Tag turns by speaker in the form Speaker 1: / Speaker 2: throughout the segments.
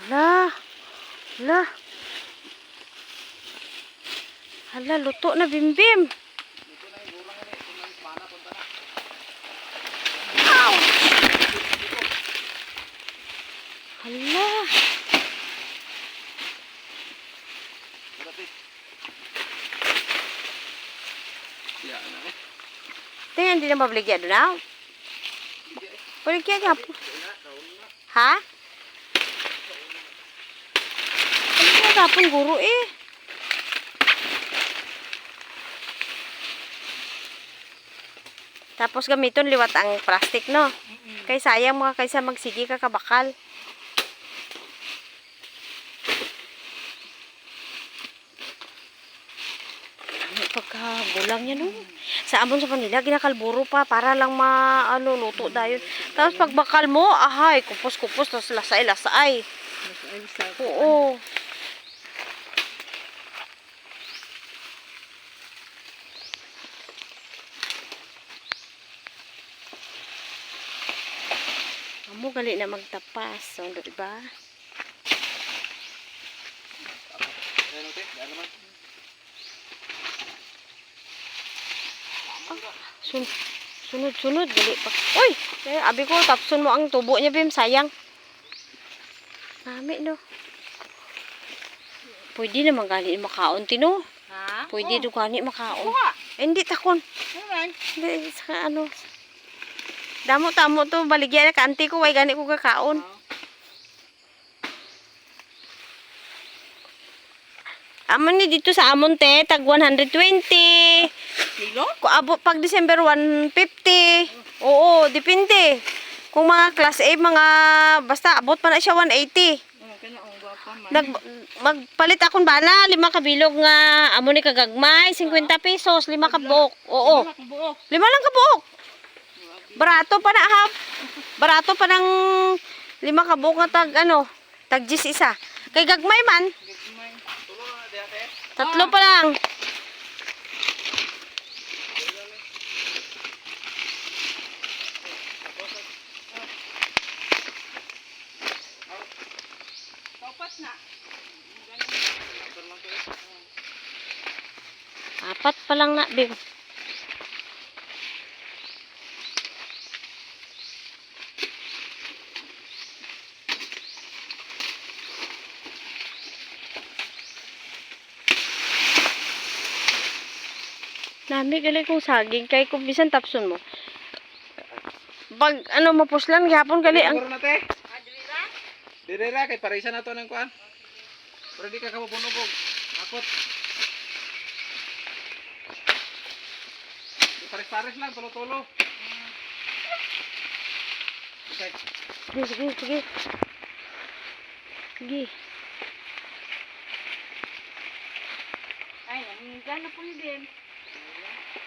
Speaker 1: Hala. Hala. Hala, luto na Bimbim. Ouch! Hala. Tingnan, hindi na mabaligya doon na. Baligya nga po. Ha? Baligya nga po guro eh. Tapos gamiton liwat ang plastic, no? Kay sayang mga kaysa magsigi ka kabakal. Pagkabulang yan, no? Sa amon sa kanila, ginakalburo pa para lang luto dayon. Tapos pagbakal mo, ahay, kupos-kupos, tapos lasay-lasay. Oo. Amo gali na magtapas. So, diba? Sunod-sunod gali pa. Uy! Abi ko, tapson mo ang tubo niya, Bim. Sayang. Mami, no? Pwede naman gali makaon, Tino.
Speaker 2: Ha?
Speaker 1: Pwede do gani makaon. Hindi takon. Hindi, sa ano. Damo-tamo to, baligyan na kanti ko, way gani ko kakaon. Amon ni dito sa amon te, tag 120.
Speaker 2: Kilo?
Speaker 1: Kung abot pag December 150. Oo, depende. Kung mga class A, mga basta abot pa na siya 180. Magpalit akong bala, 5 kabilog nga amo ni kagagmay, 50 pesos, 5 ka buok. Oo. 5 lang ka buok. Barato pa na hap. Barato pa ng 5 ka buok nga tag 10 isa. Kay gagmay man. 3 pa lang. Apat pa lang na, Bim. Nami gali kong saging kay kung bisan tapson mo. Pag mapuslan gihapon gali ang
Speaker 3: Dirira kay parisa na to ng kuan. Pero di ka kapupunog og akot. Pares-pares lang tulo-tulo. Okay.
Speaker 1: Sige. Sige.
Speaker 2: Ay, nangingan na po ni Bim.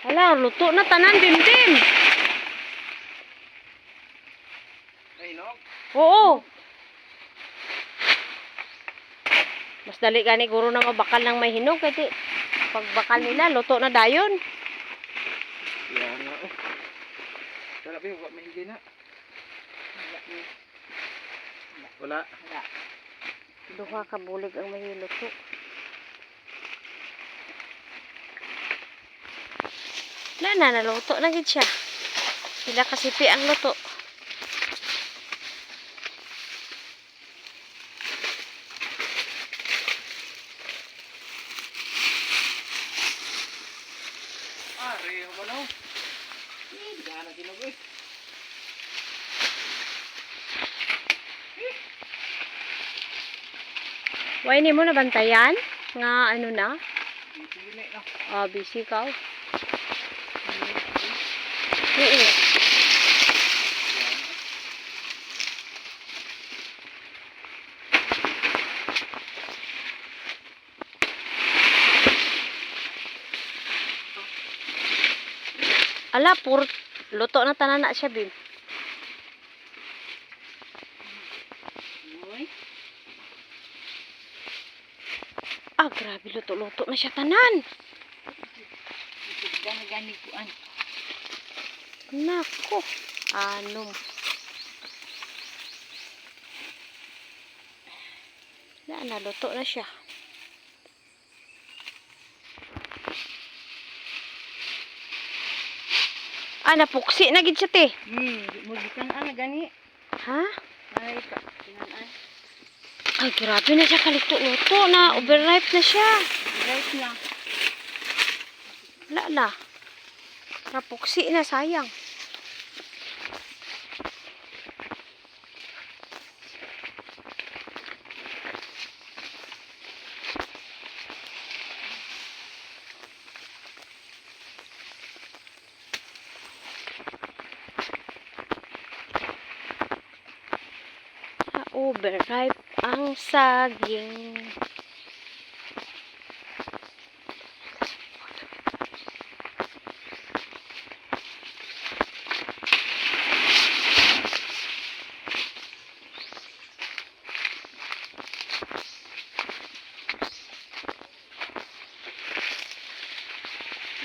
Speaker 1: Hala, luto na tanan, Bim.
Speaker 3: Ay, no.
Speaker 1: Oo. Mas dali gani guro na mabakal ng may hinog kasi pag bakal nila luto na dayon.
Speaker 3: Yan na. Wala ba yung may higay na? Wala.
Speaker 1: Duha ka bulig ang may luto. Naluto na gid siya. Sila kasipi ang luto.
Speaker 3: Reho mo no. Dahan na kinog eh.
Speaker 1: Why ni mo nabantayan? Nga na?
Speaker 3: Sili na.
Speaker 1: Busy ka. Oo. Ala, luto na tanan na siya, Bim. Grabe, luto-luto na siya tanan.
Speaker 2: Gani kuan.
Speaker 1: Nako. Anom. Naluto na siya. Napuksi na gid siya, te.
Speaker 2: Mugikan ana gani.
Speaker 1: Ha?
Speaker 2: Ay ka, tinan-an.
Speaker 1: Ay, grabe na siya kaluto-luto na. Overripe na siya.
Speaker 2: Right na.
Speaker 1: Wala. Napuksi na, sayang. Overripe ang saging.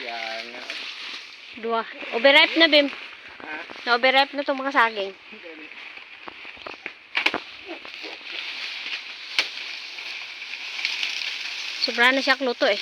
Speaker 3: Yan nga.
Speaker 1: Dua. Overripe na, Bim.
Speaker 3: Ha?
Speaker 1: Na-overripe na itong mga saging. Sobra na siya luto eh.